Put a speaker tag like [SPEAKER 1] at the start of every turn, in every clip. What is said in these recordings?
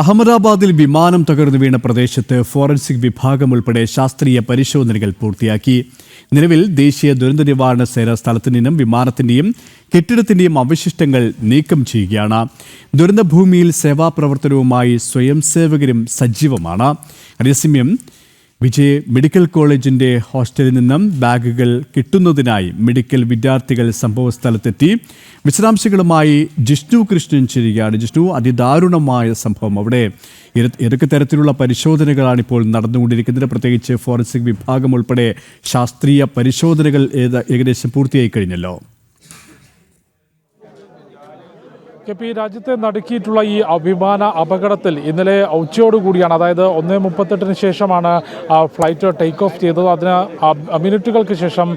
[SPEAKER 1] അഹമ്മദാബാദിൽ വിമാനം തകർന്നു വീണ പ്രദേശത്ത് ഫോറൻസിക് വിഭാഗം ഉൾപ്പെടെ ശാസ്ത്രീയ പരിശോധനകൾ പൂർത്തിയാക്കി. നിലവിൽ ദേശീയ ദുരന്ത നിവാരണ സേന സ്ഥലത്തു നിന്നും വിമാനത്തിന്റെയും കെട്ടിടത്തിന്റെയും അവശിഷ്ടങ്ങൾ നീക്കം ചെയ്യുകയാണ്. ദുരന്തഭൂമിയിൽ സേവാപ്രവർത്തനവുമായി സ്വയം സേവകരും സജീവമാണ്. അതേസമയം വിജയ് മെഡിക്കൽ കോളേജിന്റെ ഹോസ്റ്റലിൽ നിന്നും ബാഗുകൾ കിട്ടുന്നതിനായി മെഡിക്കൽ വിദ്യാർത്ഥികൾ സംഭവസ്ഥലത്തെത്തി. വിശദാംശങ്ങളുമായി ജിഷ്ണു കൃഷ്ണൻ ചെയ്യുകയാണ്. ജിഷ്ണു, അതിദാരുണമായ സംഭവം, അവിടെ ഏതൊക്കെ തരത്തിലുള്ള പരിശോധനകളാണ് ഇപ്പോൾ നടന്നുകൊണ്ടിരിക്കുന്നത്? പ്രത്യേകിച്ച് ഫോറൻസിക് വിഭാഗം ഉൾപ്പെടെ ശാസ്ത്രീയ പരിശോധനകൾ ഏകദേശം പൂർത്തിയായി കഴിഞ്ഞല്ലോ.
[SPEAKER 2] രാജ്യത്തെ നടുക്കിയിട്ടുള്ള ഈ വിമാന അപകടത്തിൽ ഇന്നലെ ഉച്ചയോടുകൂടിയാണ്, അതായത് 1:38 ശേഷമാണ് ഫ്ലൈറ്റ് ടേക്ക് ഓഫ് ചെയ്തത്. അതിന് മിനിറ്റുകൾക്ക് ശേഷം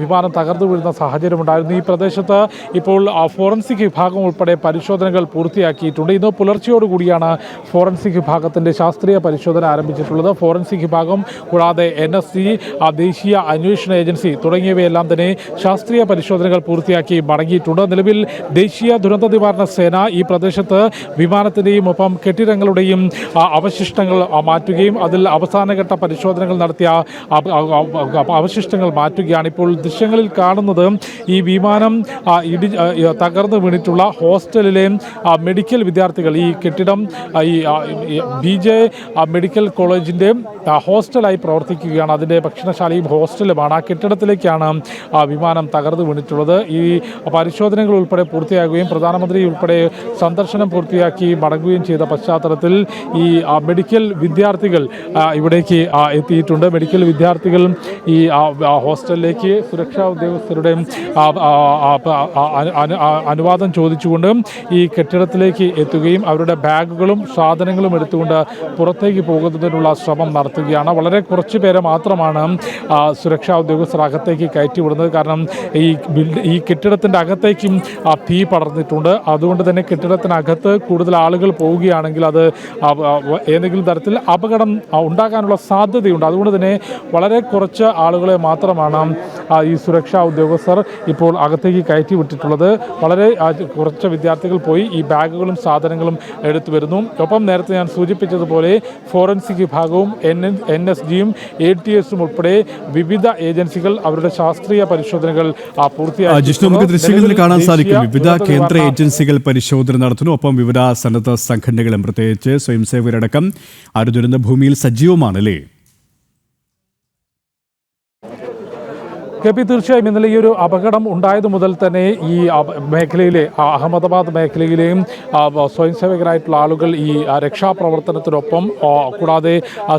[SPEAKER 2] വിമാനം തകർന്നു വീഴുന്ന സാഹചര്യമുണ്ടായിരുന്നു. ഈ പ്രദേശത്ത് ഇപ്പോൾ ഫോറൻസിക് വിഭാഗം ഉൾപ്പെടെ പരിശോധനകൾ പൂർത്തിയാക്കിയിട്ടുണ്ട്. ഇന്ന് പുലർച്ചയോടുകൂടിയാണ് ഫോറൻസിക് വിഭാഗത്തിൻ്റെ ശാസ്ത്രീയ പരിശോധന ആരംഭിച്ചിട്ടുള്ളത്. ഫോറൻസിക് വിഭാഗം കൂടാതെ NSC, ദേശീയ അന്വേഷണ ഏജൻസി തുടങ്ങിയവയെല്ലാം തന്നെ ശാസ്ത്രീയ പരിശോധനകൾ പൂർത്തിയാക്കി മടങ്ങിയിട്ടുണ്ട്. നിലവിൽ ദേശീയ ദുരന്ത നിവാരണ സേന ഈ പ്രദേശത്ത് വിമാനത്തിൻ്റെയും ഒപ്പം കെട്ടിടങ്ങളുടെയും അവശിഷ്ടങ്ങൾ മാറ്റുകയും അതിൽ അവസാനഘട്ട പരിശോധനകൾ നടത്തിയ അവശിഷ്ടങ്ങൾ മാറ്റുകയാണ്. ഇപ്പോൾ ദൃശ്യങ്ങളിൽ കാണുന്നത് ഈ വിമാനം തകർന്നു വീണിട്ടുള്ള ഹോസ്റ്റലിലെ മെഡിക്കൽ വിദ്യാർത്ഥികൾ, ഈ കെട്ടിടം ഈ BJ മെഡിക്കൽ കോളേജിൻ്റെ ഹോസ്റ്റലായി പ്രവർത്തിക്കുകയാണ്. അതിൻ്റെ ഭക്ഷണശാലയും ഹോസ്റ്റലുമാണ്. ആ കെട്ടിടത്തിലേക്കാണ് വിമാനം തകർന്നു വീണിട്ടുള്ളത്. ഈ പരിശോധനകൾ ഉൾപ്പെടെ പൂർത്തിയാകുകയും പ്രധാനമന്ത്രി ഉൾപ്പെടെ സന്ദർശനം പൂർത്തിയാക്കി മടങ്ങുകയും ചെയ്ത പശ്ചാത്തലത്തിൽ ഈ മെഡിക്കൽ വിദ്യാർത്ഥികൾ ഇവിടേക്ക് എത്തിയിട്ടുണ്ട്. മെഡിക്കൽ വിദ്യാർത്ഥികൾ ഈ ഹോസ്റ്റലിലേക്ക് സുരക്ഷാ ഉദ്യോഗസ്ഥരുടെ അനുവാദം ചോദിച്ചുകൊണ്ട് ഈ കെട്ടിടത്തിലേക്ക് എത്തുകയും അവരുടെ ബാഗുകളും സാധനങ്ങളും എടുത്തുകൊണ്ട് പുറത്തേക്ക് പോകുന്നതിനുള്ള ശ്രമം നടത്തുകയാണ്. വളരെ കുറച്ച് പേരെ മാത്രമാണ് സുരക്ഷാ ഉദ്യോഗസ്ഥർ അകത്തേക്ക് കയറ്റിവിടുന്നത്. കാരണം ഈ കെട്ടിടത്തിൻ്റെ അകത്തേക്കും തീ പടർന്നിട്ടുണ്ട്. അതുകൊണ്ട് തന്നെ കെട്ടിടത്തിനകത്ത് കൂടുതൽ ആളുകൾ പോവുകയാണെങ്കിൽ അത് ഏതെങ്കിലും തരത്തിൽ അപകടം ഉണ്ടാകാനുള്ള സാധ്യതയുണ്ട്. അതുകൊണ്ട് തന്നെ വളരെ കുറച്ച് ആളുകളെ മാത്രമാണ് ഈ സുരക്ഷാ ഉദ്യോഗസ്ഥർ ഇപ്പോൾ അകത്തേക്ക് കയറ്റി വിട്ടിട്ടുള്ളത്. വളരെ കുറച്ച് വിദ്യാർത്ഥികൾ പോയി ഈ ബാഗുകളും സാധനങ്ങളും എടുത്തു വരുന്നു. ഒപ്പം നേരത്തെ ഞാൻ സൂചിപ്പിച്ചതുപോലെ ഫോറൻസിക് വിഭാഗവും NSGയും ATSും ഉൾപ്പെടെ വിവിധ ഏജൻസികൾ അവരുടെ ശാസ്ത്രീയ പരിശോധനകൾ പൂർത്തിയാക്കി.
[SPEAKER 1] നമുക്ക് ദൃശ്യങ്ങളിൽ കാണാൻ സാധിക്കും വിവിധ കേന്ദ്ര ഏജൻസികൾ പരിശോധന നടത്തുന്നു. ഒപ്പം വിവിധ സന്നദ്ധ സംഘടനകളും പ്രത്യേകിച്ച് സ്വയം സേവകരടക്കം ദുരന്ത ഭൂമിയിൽ സജീവമാണല്ലേ?
[SPEAKER 2] തീർച്ചയായും ഇന്നലെ ഈ ഒരു അപകടം ഉണ്ടായത് മുതൽ തന്നെ ഈ മേഖലയിലെ അഹമ്മദാബാദ് മേഖലയിലെയും സ്വയം സേവകരായിട്ടുള്ള ആളുകൾ ഈ രക്ഷാപ്രവർത്തനത്തിനൊപ്പം കൂടാതെ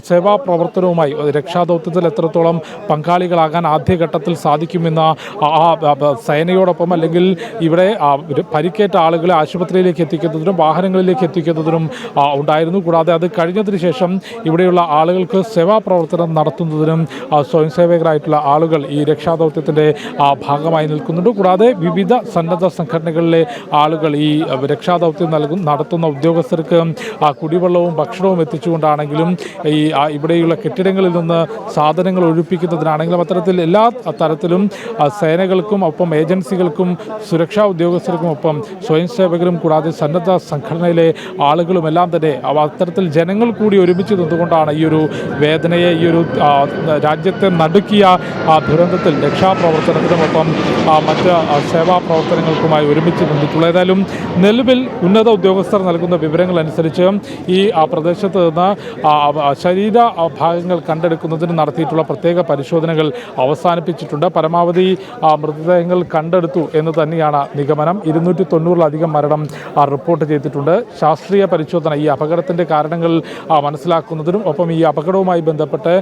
[SPEAKER 2] സേവാ പ്രവർത്തനവുമായി രക്ഷാദൗത്യത്തിൽ എത്രത്തോളം പങ്കാളികളാകാൻ ആദ്യഘട്ടത്തിൽ സാധിക്കുമെന്ന സേനയോടൊപ്പം അല്ലെങ്കിൽ ഇവിടെ പരിക്കേറ്റ ആളുകളെ ആശുപത്രിയിലേക്ക് എത്തിക്കുന്നതിനും വാഹനങ്ങളിലേക്ക് എത്തിക്കുന്നതിനും ഉണ്ടായിരുന്നു. കൂടാതെ അത് കഴിഞ്ഞതിന് ശേഷം ഇവിടെയുള്ള ആളുകൾക്ക് സേവാ പ്രവർത്തനം നടത്തുന്നതിനും സ്വയം സേവകരായിട്ടുള്ള ആളുകൾ ഈ രക്ഷാദൗത്യത്തിൻ്റെ ഭാഗമായി നിൽക്കുന്നുണ്ട്. കൂടാതെ വിവിധ സന്നദ്ധ സംഘടനകളിലെ ആളുകൾ ഈ രക്ഷാദൗത്യം നടത്തുന്ന ഉദ്യോഗസ്ഥർക്ക് കുടിവെള്ളവും ഭക്ഷണവും എത്തിച്ചുകൊണ്ടാണെങ്കിലും ഈ ഇവിടെയുള്ള കെട്ടിടങ്ങളിൽ നിന്ന് സാധനങ്ങൾ ഒഴിപ്പിക്കുന്നതിനാണെങ്കിലും അത്തരത്തിൽ എല്ലാ തരത്തിലും സേനകൾക്കും ഒപ്പം ഏജൻസികൾക്കും സുരക്ഷാ ഉദ്യോഗസ്ഥർക്കും ഒപ്പം സ്വയം സേവകരും കൂടാതെ സന്നദ്ധ സംഘടനയിലെ ആളുകളും എല്ലാം തന്നെ അത്തരത്തിൽ ജനങ്ങൾ കൂടി ഒരുമിച്ച് നിന്നുകൊണ്ടാണ് ഈ ഒരു വേദനയെ, ഈ ഒരു രാജ്യത്തെ നടുക്കിയ ദുരന്തത്തിൽ രക്ഷാപ്രവർത്തനത്തിനുമൊപ്പം മറ്റ് സേവാ പ്രവർത്തനങ്ങൾക്കുമായി ഒരുമിച്ച് നിന്നിട്ടുള്ളത്. ഏതായാലും നിലവിൽ ഉന്നത ഉദ്യോഗസ്ഥർ നൽകുന്ന വിവരങ്ങൾ അനുസരിച്ച് ഈ പ്രദേശത്ത് നിന്ന് ശരീര ഭാഗങ്ങൾ കണ്ടെടുക്കുന്നതിന് നടത്തിയിട്ടുള്ള പ്രത്യേക പരിശോധനകൾ അവസാനിപ്പിച്ചിട്ടുണ്ട്. പരമാവധി മൃതദേഹങ്ങൾ കണ്ടെടുത്തു എന്ന് തന്നെയാണ് നിഗമനം. 290-ലധികം മരണം റിപ്പോർട്ട് ചെയ്തിട്ടുണ്ട്. ശാസ്ത്രീയ പരിശോധന ഈ അപകടത്തിൻ്റെ കാരണങ്ങൾ മനസ്സിലാക്കുന്നതിനും ഒപ്പം ഈ അപകടവുമായി ബന്ധപ്പെട്ട്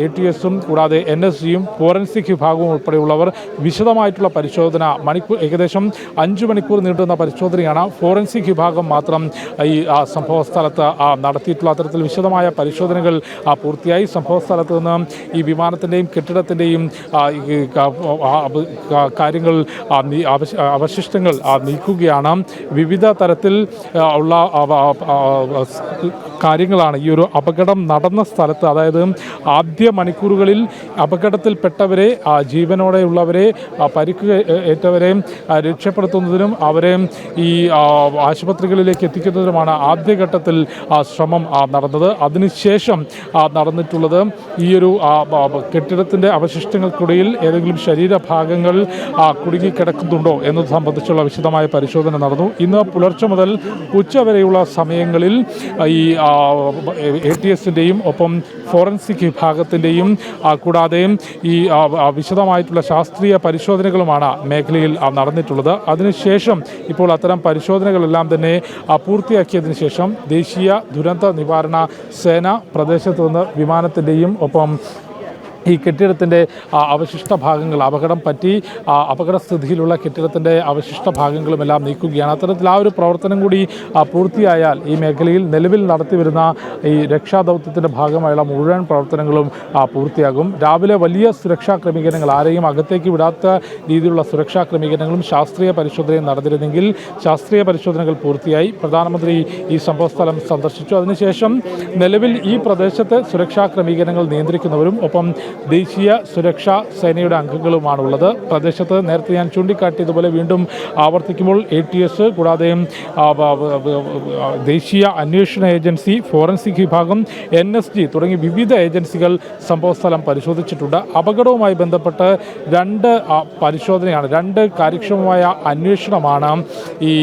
[SPEAKER 2] ATSും കൂടാതെ NSGയും ഫോറൻസിക് വിഭാഗവും ഉൾപ്പെടെയുള്ളവർ വിശദമായിട്ടുള്ള പരിശോധന ഏകദേശം 5 മണിക്കൂർ നീണ്ടുന്ന പരിശോധനയാണ് ഫോറൻസിക് വിഭാഗം മാത്രം ഈ സംഭവ സ്ഥലത്ത് നടത്തിയിട്ടുള്ള. അത്തരത്തിൽ വിശദമായ പരിശോധനകൾ പൂർത്തിയായി. സംഭവ സ്ഥലത്ത് നിന്ന് ഈ വിമാനത്തിൻ്റെയും കെട്ടിടത്തിൻ്റെയും കാര്യങ്ങൾ അവശിഷ്ടങ്ങൾ നീക്കുകയാണ്. വിവിധ തരത്തിൽ ഉള്ള കാര്യങ്ങളാണ് ഈ ഒരു അപകടം നടന്ന സ്ഥലത്ത്, അതായത് ആദ്യ മണിക്കൂറുകളിൽ അപകടത്തിൽപ്പെട്ടവരെ ജീവനോടെയുള്ളവരെ പരിക്ക് ഏറ്റവരെ രക്ഷപ്പെടുത്തുന്നതിനും അവരെ ഈ ആശുപത്രികളിലേക്ക് എത്തിക്കുന്നതിനുമാണ് ആദ്യഘട്ടത്തിൽ ശ്രമം നടന്നത്. അതിനുശേഷം നടന്നിട്ടുള്ളത് ഈയൊരു കെട്ടിടത്തിൻ്റെ അവശിഷ്ടങ്ങൾക്കിടയിൽ ഏതെങ്കിലും ശരീരഭാഗങ്ങൾ കുടുങ്ങിക്കിടക്കുന്നുണ്ടോ എന്നത് സംബന്ധിച്ചുള്ള വിശദമായ പരിശോധന നടന്നു. ഇന്ന് പുലർച്ചെ മുതൽ ഉച്ചവരെയുള്ള സമയങ്ങളിൽ ഈ ATSൻ്റെയും ഒപ്പം ഫോറൻസിക് വിഭാഗത്തിൻ്റെയും കൂടാതെ ഈ വിശദമായിട്ടുള്ള ശാസ്ത്രീയ പരിശോധനകളുമാണ് മേഖലയിൽ നടന്നിട്ടുള്ളത്. അതിനുശേഷം ഇപ്പോൾ അത്തരം പരിശോധനകളെല്ലാം തന്നെ പൂർത്തിയാക്കിയതിനു ശേഷം ദേശീയ ദുരന്ത നിവാരണ സേന പ്രദേശത്ത് നിന്ന് വിമാനത്തിൻ്റെയും ഒപ്പം ഈ കെട്ടിടത്തിൻ്റെ അവശിഷ്ട ഭാഗങ്ങൾ അപകടം പറ്റി അപകടസ്ഥിതിയിലുള്ള കെട്ടിടത്തിൻ്റെ അവശിഷ്ട ഭാഗങ്ങളുമെല്ലാം നീക്കുകയാണ്. അത്തരത്തിൽ ആ ഒരു പ്രവർത്തനം കൂടി പൂർത്തിയായാൽ ഈ മേഖലയിൽ നിലവിൽ നടത്തിവരുന്ന ഈ രക്ഷാദൗത്യത്തിൻ്റെ ഭാഗമായുള്ള മുഴുവൻ പ്രവർത്തനങ്ങളും പൂർത്തിയാകും. രാവിലെ വലിയ സുരക്ഷാ ക്രമീകരണങ്ങൾ, ആരെയും അകത്തേക്ക് വിടാത്ത രീതിയിലുള്ള സുരക്ഷാ ക്രമീകരണങ്ങളും ശാസ്ത്രീയ പരിശോധനയും നടന്നിരുന്നെങ്കിൽ ശാസ്ത്രീയ പരിശോധനകൾ പൂർത്തിയായി. പ്രധാനമന്ത്രി ഈ സംഭവസ്ഥലം സന്ദർശിച്ചു. അതിനുശേഷം നിലവിൽ ഈ പ്രദേശത്തെ സുരക്ഷാ ക്രമീകരണങ്ങൾ നിയന്ത്രിക്കുന്നവരും ഒപ്പം ദേശീയ സുരക്ഷാ സേനയുടെ അംഗങ്ങളുമാണുള്ളത്. പ്രദേശത്ത് നേരത്തെ ഞാൻ ചൂണ്ടിക്കാട്ടിയതുപോലെ വീണ്ടും ആവർത്തിക്കുമ്പോൾ ATS കൂടാതെ ദേശീയ അന്വേഷണ ഏജൻസി, ഫോറൻസിക് വിഭാഗം, NSG തുടങ്ങി വിവിധ ഏജൻസികൾ സംഭവസ്ഥലം പരിശോധിച്ചിട്ടുണ്ട്. അപകടവുമായി ബന്ധപ്പെട്ട് രണ്ട് കാര്യക്ഷമമായ അന്വേഷണമാണ് ഈ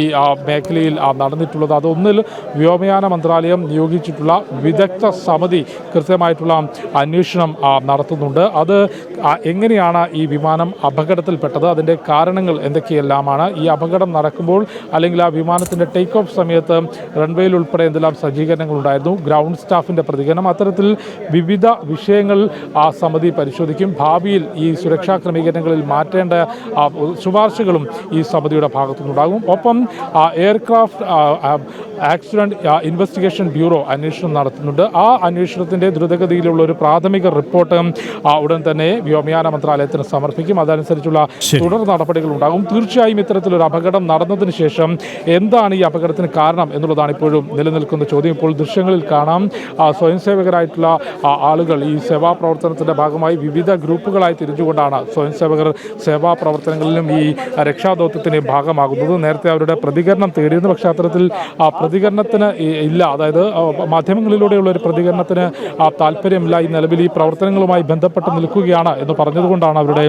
[SPEAKER 2] മേഖലയിൽ നടന്നിട്ടുള്ളത്. അതൊന്നിൽ വ്യോമയാന മന്ത്രാലയം നിയോഗിച്ചിട്ടുള്ള വിദഗ്ധ സമിതി കൃത്യമായിട്ടുള്ള അന്വേഷണം നടത്തുന്നുണ്ട്. അത് എങ്ങനെയാണ് ഈ വിമാനം അപകടത്തിൽപ്പെട്ടത്, അതിൻ്റെ കാരണങ്ങൾ എന്തൊക്കെയെല്ലാമാണ്, ഈ അപകടം നടക്കുമ്പോൾ അല്ലെങ്കിൽ ആ വിമാനത്തിൻ്റെ ടേക്ക് ഓഫ് സമയത്ത് റൺവേയിൽ ഉൾപ്പെടെ എന്തെല്ലാം സജ്ജീകരണങ്ങൾ ഉണ്ടായിരുന്നു, ഗ്രൗണ്ട് സ്റ്റാഫിൻ്റെ പ്രതികരണം, അത്തരത്തിൽ വിവിധ വിഷയങ്ങൾ ആ സമിതി പരിശോധിക്കും. ഭാവിയിൽ ഈ സുരക്ഷാ ക്രമീകരണങ്ങളിൽ മാറ്റേണ്ട ശുപാർശകളും ഈ സമിതിയുടെ ഭാഗത്തുനിന്നുണ്ടാകും. ഒപ്പം എയർക്രാഫ്റ്റ് ആക്സിഡൻറ്റ് ഇൻവെസ്റ്റിഗേഷൻ ബ്യൂറോ അന്വേഷണം നടത്തുന്നുണ്ട്. ആ അന്വേഷണത്തിൻ്റെ ദ്രുതഗതിയിലുള്ള ഒരു പ്രാഥമിക റിപ്പോർട്ട് ഉടൻ തന്നെ വ്യോമയാന മന്ത്രാലയത്തിന് സമർപ്പിക്കും. അതനുസരിച്ചുള്ള തുടർ നടപടികൾ ഉണ്ടാകും. തീർച്ചയായും ഇത്തരത്തിലൊരു അപകടം നടന്നതിന് ശേഷം എന്താണ് ഈ അപകടത്തിന് കാരണം എന്നുള്ളതാണ് ഇപ്പോഴും നിലനിൽക്കുന്ന ചോദ്യം. ഇപ്പോൾ ദൃശ്യങ്ങളിൽ കാണാം സ്വയം സേവകരായിട്ടുള്ള ആളുകൾ ഈ സേവാ പ്രവർത്തനത്തിൻ്റെ ഭാഗമായി വിവിധ ഗ്രൂപ്പുകളായി തിരിച്ചുകൊണ്ടാണ് സ്വയം സേവകർ സേവാ പ്രവർത്തനങ്ങളിലും ഈ രക്ഷാദൗത്യത്തിന് ഭാഗമാകുന്നത്. നേരത്തെ അവരുടെ പ്രതികരണം തേടിയിരുന്ന പശ്ചാത്തലത്തിൽ പ്രതികരണത്തിന് ഇല്ല, അതായത് മാധ്യമങ്ങളിലൂടെയുള്ള ഒരു പ്രതികരണത്തിന് താല്പര്യമില്ല, ഈ നിലവിൽ ഈ പ്രവർത്തനങ്ങളുമായി ബന്ധപ്പെട്ട് നിൽക്കുകയാണ് എന്ന് പറഞ്ഞതുകൊണ്ടാണ് അവരുടെ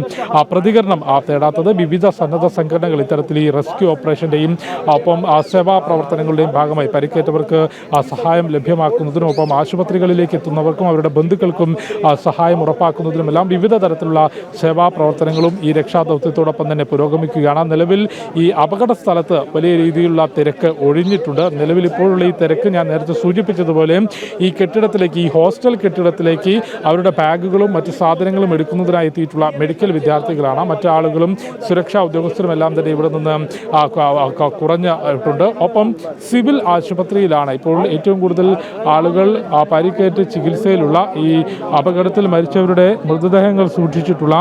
[SPEAKER 2] പ്രതികരണം തേടാത്തത്. വിവിധ സന്നദ്ധ സംഘടനകൾ ഇത്തരത്തിൽ ഈ റെസ്ക്യൂ ഓപ്പറേഷൻ്റെയും ഒപ്പം സേവാ പ്രവർത്തനങ്ങളുടെയും ഭാഗമായി പരിക്കേറ്റവർക്ക് സഹായം ലഭ്യമാക്കുന്നതിനും ഒപ്പം ആശുപത്രികളിലേക്ക് എത്തുന്നവർക്കും അവരുടെ ബന്ധുക്കൾക്കും സഹായം ഉറപ്പാക്കുന്നതിനുമെല്ലാം വിവിധ തരത്തിലുള്ള സേവാ പ്രവർത്തനങ്ങളും ഈ രക്ഷാദൗത്യത്തോടൊപ്പം തന്നെ പുരോഗമിക്കുകയാണ്. നിലവിൽ ഈ അപകട സ്ഥലത്ത് വലിയ രീതിയിലുള്ള തിരക്ക് ഒഴിഞ്ഞിട്ടുണ്ട്. നിലവിൽ ഇപ്പോഴുള്ള ഈ തിരക്ക് ഞാൻ നേരത്തെ സൂചിപ്പിച്ചതുപോലെ ഈ കെട്ടിടത്തിലേക്ക്, ഈ ഹോസ്റ്റൽ കെട്ടിടത്തിലേക്ക് അവരുടെ ബാഗുകളും മറ്റ് സാധനങ്ങളും എടുക്കുന്നതിനായി എത്തിയിട്ടുള്ള മെഡിക്കൽ വിദ്യാർത്ഥികളാണ്. മറ്റാളുകളും സുരക്ഷാ ഉദ്യോഗസ്ഥരും എല്ലാം തന്നെ ഇവിടെ നിന്ന് കുറഞ്ഞിട്ടുണ്ട്. ഒപ്പം സിവിൽ ആശുപത്രിയിലാണ് ഇപ്പോൾ ഏറ്റവും കൂടുതൽ ആളുകൾ പരിക്കേറ്റ് ചികിത്സയിലുള്ള ഈ അപകടത്തിൽ മരിച്ചവരുടെ മൃതദേഹങ്ങൾ സൂക്ഷിച്ചിട്ടുള്ള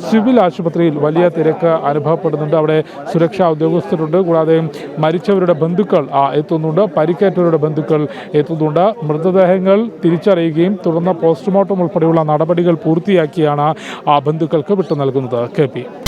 [SPEAKER 2] സിവിൽ ആശുപത്രിയിൽ വലിയ തിരക്ക് അനുഭവപ്പെടുന്നുണ്ട്. അവിടെ സുരക്ഷാ ഉദ്യോഗസ്ഥരുണ്ട്, കൂടാതെ മരിച്ചവരുടെ ബന്ധുക്കൾ എത്തുന്നുണ്ട്, പരിക്കേറ്റവരുടെ ബന്ധുക്കൾ എത്തുന്നുണ്ട്. മൃതദേഹങ്ങൾ തിരിച്ചറിയുകയും തുടർന്ന് പോസ്റ്റ്മോർട്ടം ഉൾപ്പെടെയുള്ള നടപടികൾ പൂർത്തിയാക്കിയാണ് ബന്ധുക്കൾക്ക് വിട്ടു നൽകുന്നത്. KP